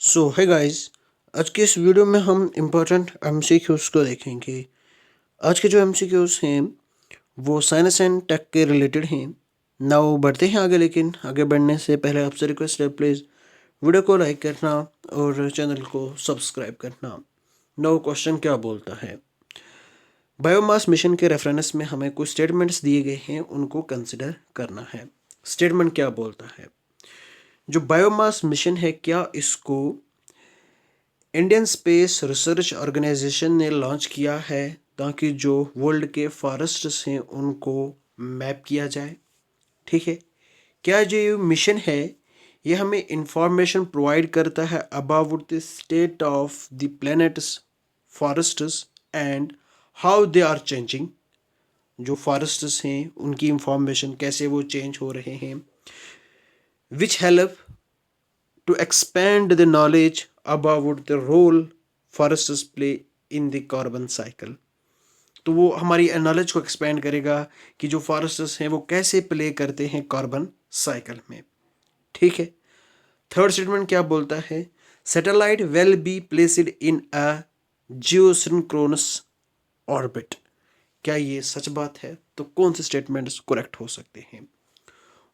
सो है गाइस, आज के इस वीडियो में हम इम्पोर्टेंट एमसीक्यूज को देखेंगे। आज के जो एमसीक्यूज हैं वो साइंस एंड टेक के रिलेटेड हैं। नाउ बढ़ते हैं आगे, लेकिन आगे बढ़ने से पहले आपसे रिक्वेस्ट है, प्लीज़ वीडियो को लाइक करना और चैनल को सब्सक्राइब करना। नाउ क्वेश्चन क्या बोलता है, बायोमास मिशन के रेफरेंस में हमें कुछ स्टेटमेंट्स दिए गए हैं, उनको कंसिडर करना है। स्टेटमेंट क्या बोलता है, जो बायोमास मिशन है क्या इसको इंडियन स्पेस रिसर्च ऑर्गेनाइजेशन ने लॉन्च किया है ताकि जो वर्ल्ड के फॉरेस्ट्स हैं उनको मैप किया जाए। ठीक है, क्या जो ये मिशन है ये हमें इंफॉर्मेशन प्रोवाइड करता है about the state of the planets forests and how they are changing. जो फॉरेस्ट्स हैं उनकी इंफॉर्मेशन कैसे वो चेंज हो रहे हैं, which help to expand the knowledge about the role forests play in the carbon cycle। तो वो हमारी नॉलेज को एक्सपेंड करेगा कि जो फॉरेस्ट्स हैं वो कैसे प्ले करते हैं कार्बन साइकिल में। ठीक है, थर्ड स्टेटमेंट क्या बोलता है, satellite will be placed in a geosynchronous orbit. क्या ये सच बात है? तो कौन से स्टेटमेंट्स करेक्ट हो सकते हैं?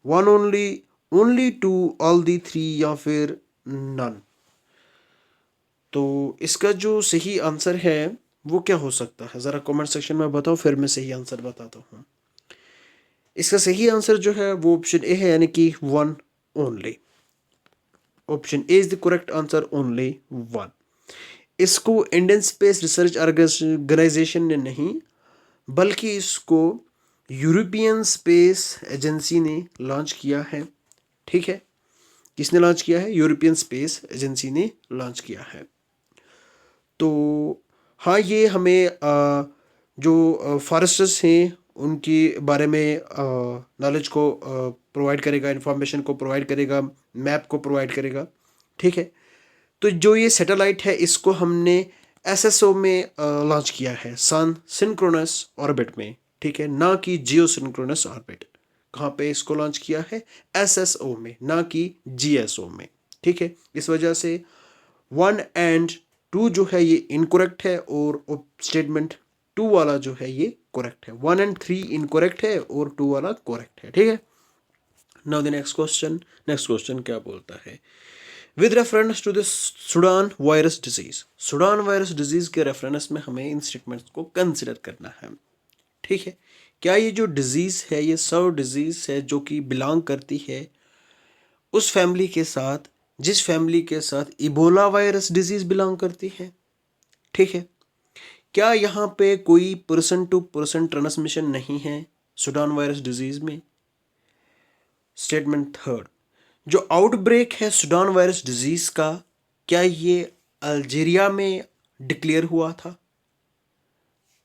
One only, only two, all the three, या फिर नन? तो इसका जो सही आंसर है वो क्या हो सकता है, ज़रा कमेंट सेक्शन में बताओ, फिर मैं सही आंसर बताता हूँ। इसका सही आंसर जो है वो ऑप्शन ए है, यानी कि one only. Option A is the correct answer, only one. इसको इंडियन स्पेस रिसर्च ऑर्गेनाइजेशन ने नहीं, बल्कि इसको यूरोपियन स्पेस एजेंसी ने लॉन्च किया है। ठीक है, किसने लॉन्च किया है? यूरोपियन स्पेस एजेंसी ने लॉन्च किया है। तो हाँ, ये हमें जो फॉरेस्टर्स हैं उनके बारे में नॉलेज को प्रोवाइड करेगा, इंफॉर्मेशन को प्रोवाइड करेगा, मैप को प्रोवाइड करेगा। ठीक है, तो जो ये सैटेलाइट है इसको हमने एसएसओ में लॉन्च किया है, सन सिंक्रोनस ऑर्बिट में। ठीक है, ना कि जियो सिंक्रोनस ऑर्बिट। कहाँ पे इसको लॉन्च किया है? एसएसओ में, ना कि जीएसओ में। ठीक है, इस वजह से वन एंड टू जो है ये इनकोरेक्ट है और स्टेटमेंट टू वाला जो है ये करेक्ट है। वन एंड थ्री इनकोरेक्ट है और टू वाला करेक्ट है। ठीक है, now the next question. Next question क्या बोलता है, with reference to the Sudan virus disease. Sudan virus disease के रेफरेंस में हमें इन स्टेटमेंट्स को कंसिडर करना है। ठीक है, क्या ये जो डिजीज है ये सब डिजीज है जो कि बिलोंग करती है उस फैमिली के साथ जिस फैमिली के साथ इबोला वायरस डिजीज बिलोंग करती है? ठीक है, क्या यहाँ पे कोई पर्सन टू पर्सन ट्रांसमिशन नहीं है सुडान वायरस डिजीज में? स्टेटमेंट थर्ड, जो आउटब्रेक है सुडान वायरस डिजीज का, क्या ये अल्जीरिया में डिक्लेयर हुआ था?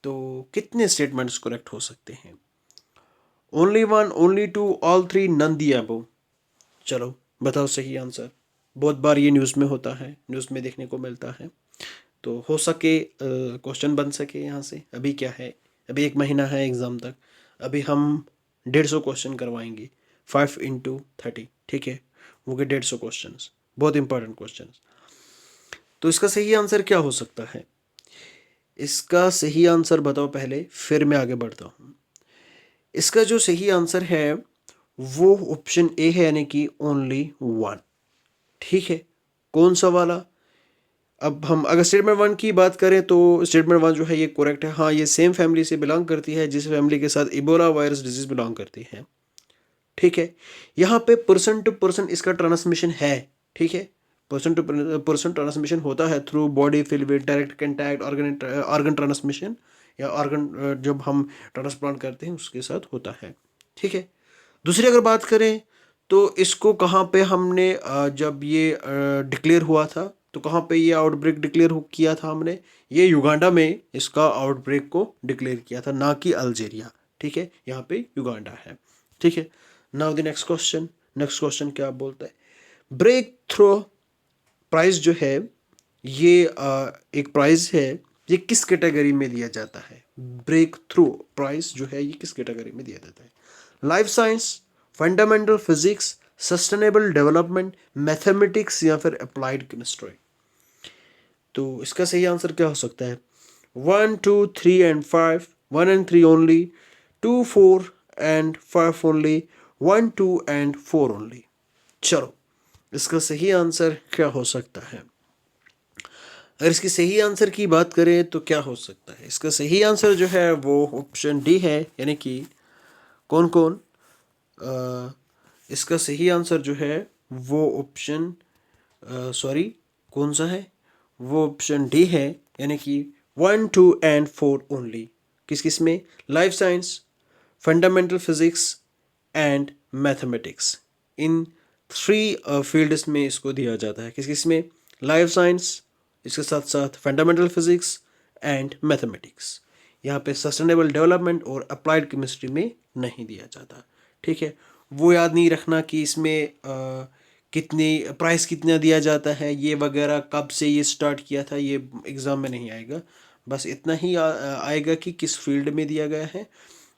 तो कितने स्टेटमेंट्स करेक्ट हो सकते हैं? Only one, only two, all three, none the above? चलो बताओ सही आंसर। बहुत बार ये न्यूज़ में होता है, न्यूज़ में देखने को मिलता है, तो हो सके क्वेश्चन बन सके यहाँ से। अभी क्या है, अभी एक महीना है एग्ज़ाम तक, अभी हम 150 क्वेश्चन करवाएंगे, 5 into 30। ठीक है, वो के 150 क्वेश्चन, बहुत इंपॉर्टेंट क्वेश्चन। तो इसका सही आंसर क्या हो सकता है? इसका सही आंसर बताओ पहले, फिर मैं आगे बढ़ता हूँ। इसका जो सही आंसर है वो ऑप्शन ए है, यानी कि ओनली वन। ठीक है, कौन सा वाला? अब हम अगर स्टेटमेंट वन की बात करें तो स्टेटमेंट वन जो है ये करेक्ट है। हाँ, ये सेम फैमिली से बिलोंग करती है जिस फैमिली के साथ इबोला वायरस डिजीज बिलोंग करती है। ठीक है, यहाँ पे पर्सन टू पर्सन इसका ट्रांसमिशन है। ठीक है, पर्सन टू पर्सन ट्रांसमिशन होता है through body fluid, direct contact, organ transmission, या ऑर्गन जब हम ट्रांसप्लांट करते हैं उसके साथ होता है। ठीक है, दूसरी अगर बात करें तो इसको कहाँ पे हमने जब ये डिक्लेयर हुआ था तो कहाँ पे ये आउटब्रेक डिक्लेयर किया था हमने? ये युगांडा में इसका आउटब्रेक को डिक्लेयर किया था, ना कि अल्जीरिया। ठीक है, यहाँ पे युगांडा है। ठीक है, now the next question. Next question क्या बोलता है, ब्रेक थ्रू प्राइज जो है ये एक प्राइज है, ये किस कैटेगरी में दिया जाता है? ब्रेक थ्रू प्राइज जो है ये किस कैटेगरी में दिया जाता है? Life science, fundamental physics, sustainable development, mathematics या फिर अप्लाइड केमिस्ट्री। तो इसका सही आंसर क्या हो सकता है? 1 2 3 and 5, 1 and 3 only, 2 4 and 5 only, 1 2 and 4 only. चलो, इसका सही आंसर क्या हो सकता है? अगर इसकी सही आंसर की बात करें तो क्या हो सकता है? इसका सही आंसर जो है वो ऑप्शन डी है, यानी कि कौन कौन? इसका सही आंसर जो है वो ऑप्शन सॉरी कौन सा है? वो ऑप्शन डी है, यानी कि 1 2 एंड 4 ओनली। किस किस में? Life science, fundamental physics and mathematics. In three fields में इसको दिया जाता है। किस किस में? लाइफ साइंस, इसके साथ साथ फंडामेंटल फिजिक्स एंड मैथमेटिक्स। यहाँ पे सस्टेनेबल डेवलपमेंट और अप्लाइड केमिस्ट्री में नहीं दिया जाता। ठीक है, वो याद नहीं रखना कि इसमें कितनी प्राइस कितना दिया जाता है, ये वगैरह कब से ये स्टार्ट किया था, ये एग्ज़ाम में नहीं आएगा। बस इतना ही आएगा कि किस फील्ड में दिया गया है,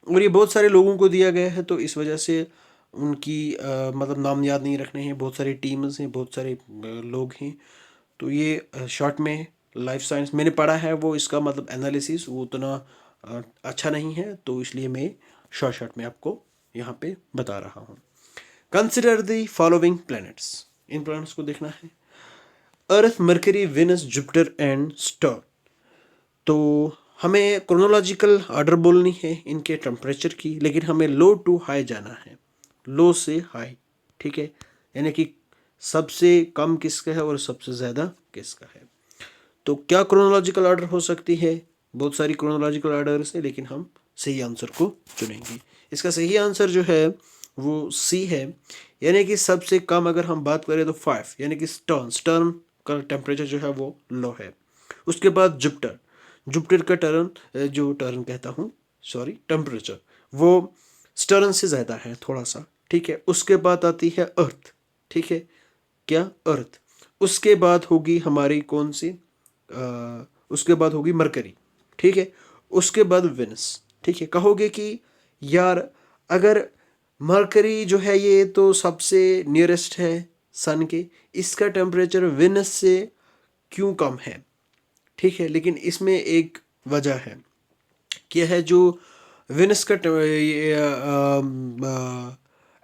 और ये बहुत सारे लोगों को दिया गया है, तो इस वजह से उनकी मतलब नाम याद नहीं रखने हैं। बहुत सारी टीम्स हैं, बहुत सारे लोग हैं, तो ये शॉर्ट में लाइफ साइंस मैंने पढ़ा है, वो इसका मतलब एनालिसिस वो उतना अच्छा नहीं है, तो इसलिए मैं शॉर्ट शॉर्ट में आपको यहाँ पे बता रहा हूँ। Consider the following planets. इन प्लैनेट्स को देखना है: Earth, Mercury, Venus, Jupiter and star. तो हमें क्रोनोलॉजिकल ऑर्डर बोलनी है इनके टेम्परेचर की, लेकिन हमें लो टू हाई जाना है, लो से हाई। ठीक है, यानी कि सबसे कम किसका है और सबसे ज़्यादा किसका है। तो क्या क्रोनोलॉजिकल ऑर्डर हो सकती है? बहुत सारी क्रोनोलॉजिकल ऑर्डर्स है, लेकिन हम सही आंसर को चुनेंगे। इसका सही आंसर जो है वो सी है, यानी कि सबसे कम अगर हम बात करें तो 5, यानी कि स्टर्न स्टर्न का टेम्परेचर जो है वो लो है। उसके बाद जुपिटर, जुपिटर का टर्न कहता हूँ, सॉरी, टेम्परेचर वो स्टर्न से ज़्यादा है थोड़ा सा। ठीक है, उसके बाद आती है अर्थ। ठीक है, क्या? अर्थ। उसके बाद होगी हमारी कौन सी? उसके बाद होगी मरकरी। ठीक है, उसके बाद वेनस। ठीक है, कहोगे कि यार अगर मरकरी जो है ये तो सबसे नियरेस्ट है सन के, इसका टेम्परेचर वेनस से क्यों कम है? ठीक है, लेकिन इसमें एक वजह है, क्या है? जो वेनस का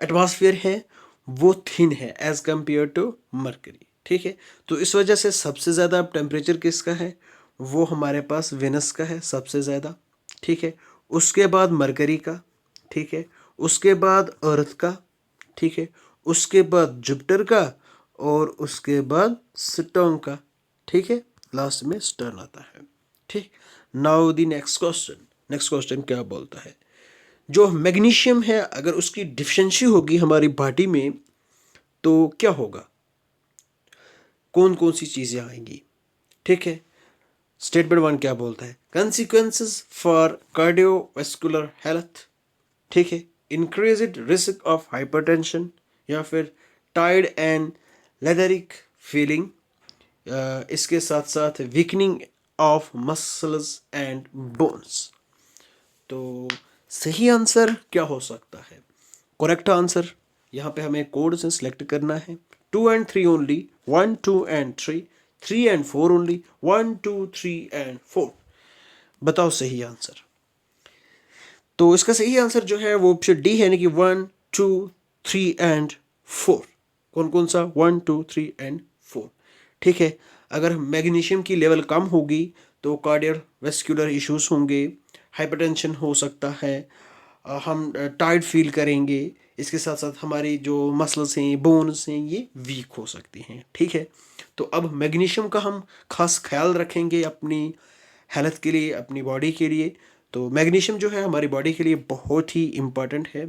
एटमॉस्फेयर है वो थिन है एज कंपेयर टू मरकरी। ठीक है, तो इस वजह से सबसे ज़्यादा टेम्परेचर किसका है? वो हमारे पास वेनस का है सबसे ज़्यादा। ठीक है, उसके बाद मरकरी का। ठीक है, उसके बाद अर्थ का। ठीक है, उसके बाद जुपिटर का, और उसके बाद सटर्न का। ठीक है, लास्ट में स्टर्न आता है। ठीक, now the next question. Next question क्या बोलता है? जो मैग्नीशियम है अगर उसकी डिफिशिएंसी होगी हमारी बॉडी में तो क्या होगा? कौन कौन सी चीज़ें आएंगी? ठीक है, स्टेटमेंट 1 क्या बोलता है? Consequences for cardiovascular health. ठीक है, इंक्रीज्ड रिस्क ऑफ हाइपरटेंशन, या फिर टायर्ड एंड लेथरिक फीलिंग, इसके साथ साथ weakening of muscles and bones. तो सही आंसर क्या हो सकता है? करेक्ट आंसर यहाँ पे हमें कोड से सिलेक्ट करना है। 2 and 3 only, 1 2 and 3, 3 and 4 only, 1 2 3 and 4। बताओ सही आंसर। तो इसका सही आंसर जो है वो ऑप्शन डी है, यानी कि 1 2 3 एंड 4। कौन कौन सा? 1 2 3 एंड 4। ठीक है, अगर मैग्नीशियम की लेवल कम होगी तो कार्डियोवैस्कुलर इश्यूज होंगे, हाइपरटेंशन हो सकता है, हम टायर्ड फील करेंगे, इसके साथ साथ हमारी जो मसल्स हैं, बोन्स हैं, ये वीक हो सकती हैं। ठीक है, तो अब मैग्नीशियम का हम खास ख्याल रखेंगे अपनी हेल्थ के लिए, अपनी बॉडी के लिए। तो मैग्नीशियम जो है हमारी बॉडी के लिए बहुत ही इम्पॉर्टेंट है।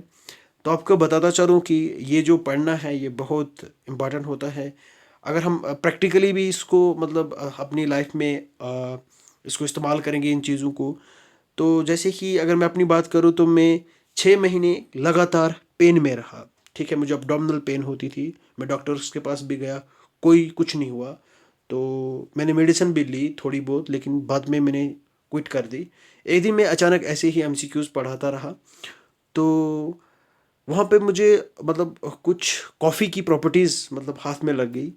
तो आपको बताता चलूँ कि ये जो पढ़ना है ये बहुत इम्पॉर्टेंट होता है। अगर हम प्रैक्टिकली भी इसको मतलब अपनी लाइफ में इसको इस्तेमाल करेंगे इन चीज़ों को, तो जैसे कि अगर मैं अपनी बात करूँ तो मैं 6 महीने लगातार पेन में रहा। ठीक है, मुझे अब्डोमिनल पेन होती थी, मैं डॉक्टर्स के पास भी गया, कोई कुछ नहीं हुआ। तो मैंने मेडिसिन भी ली थोड़ी बहुत, लेकिन बाद में मैंने क्विट कर दी। एक दिन मैं अचानक ऐसे ही एमसीक्यूज़ पढ़ाता रहा, तो वहाँ पे मुझे मतलब कुछ कॉफ़ी की प्रॉपर्टीज़ मतलब हाथ में लग गई।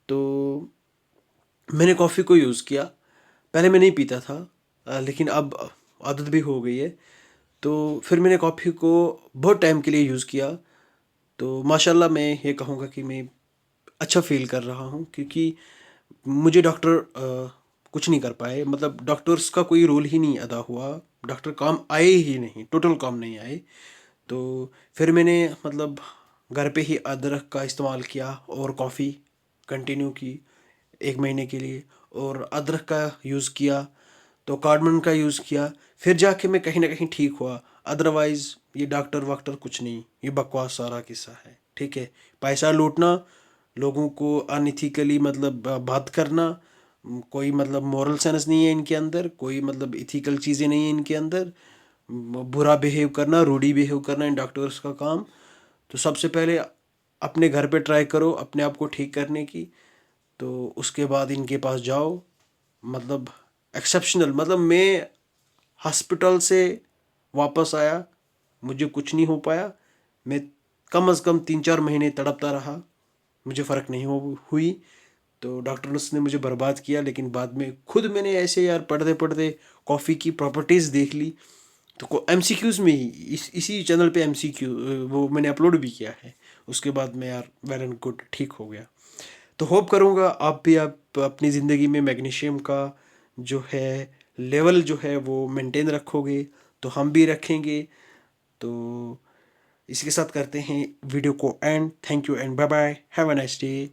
तो मैंने कॉफ़ी को यूज़ किया। पहले मैं नहीं पीता था, लेकिन अब आदत भी हो गई है। तो फिर मैंने कॉफ़ी को बहुत टाइम के लिए यूज़ किया। तो माशाल्लाह मैं ये कहूँगा कि मैं अच्छा फ़ील कर रहा हूँ, क्योंकि मुझे डॉक्टर कुछ नहीं कर पाए, मतलब डॉक्टर्स का कोई रोल ही नहीं अदा हुआ। डॉक्टर काम आए ही नहीं, टोटल काम नहीं आए। तो फिर मैंने मतलब घर पे ही अदरक का इस्तेमाल किया और कॉफ़ी कंटिन्यू की 1 महीने के लिए, और अदरक का यूज़ किया, तो कार्डमन का यूज़ किया। फिर जाके मैं कहीं ना कहीं ठीक हुआ। अदरवाइज़ ये डॉक्टर वाक्टर कुछ नहीं, ये बकवास सारा किस्सा है। ठीक है, पैसा लूटना, लोगों को अनइथिकली मतलब बात करना, कोई मतलब मॉरल सेंस नहीं है इनके अंदर, कोई मतलब इथिकल चीज़ें नहीं है इनके अंदर, बुरा बिहेव करना, रूडी बिहेव करना इन डॉक्टर्स का काम। तो सबसे पहले अपने घर पे ट्राई करो अपने आप को ठीक करने की, तो उसके बाद इनके पास जाओ। मतलब एक्सेप्शनल, मतलब मैं हॉस्पिटल से वापस आया, मुझे कुछ नहीं हो पाया। मैं कम से कम 3-4 महीने तड़पता रहा, मुझे फ़र्क नहीं हुई। तो डॉक्टर्स ने मुझे बर्बाद किया। लेकिन बाद में खुद मैंने ऐसे यार पढ़ते पढ़ते कॉफ़ी की प्रॉपर्टीज़ देख ली। तो एमसीक्यूज़ में ही इसी चैनल पे एमसीक्यू वो मैंने अपलोड भी किया है। उसके बाद मैं यार वेल एंड गुड ठीक हो गया। तो होप करूँगा आप भी आप अपनी ज़िंदगी में मैग्नीशियम का जो है लेवल जो है वो मेंटेन रखोगे, तो हम भी रखेंगे। तो इसके साथ करते हैं वीडियो को end. Thank you and bye bye, have a nice day.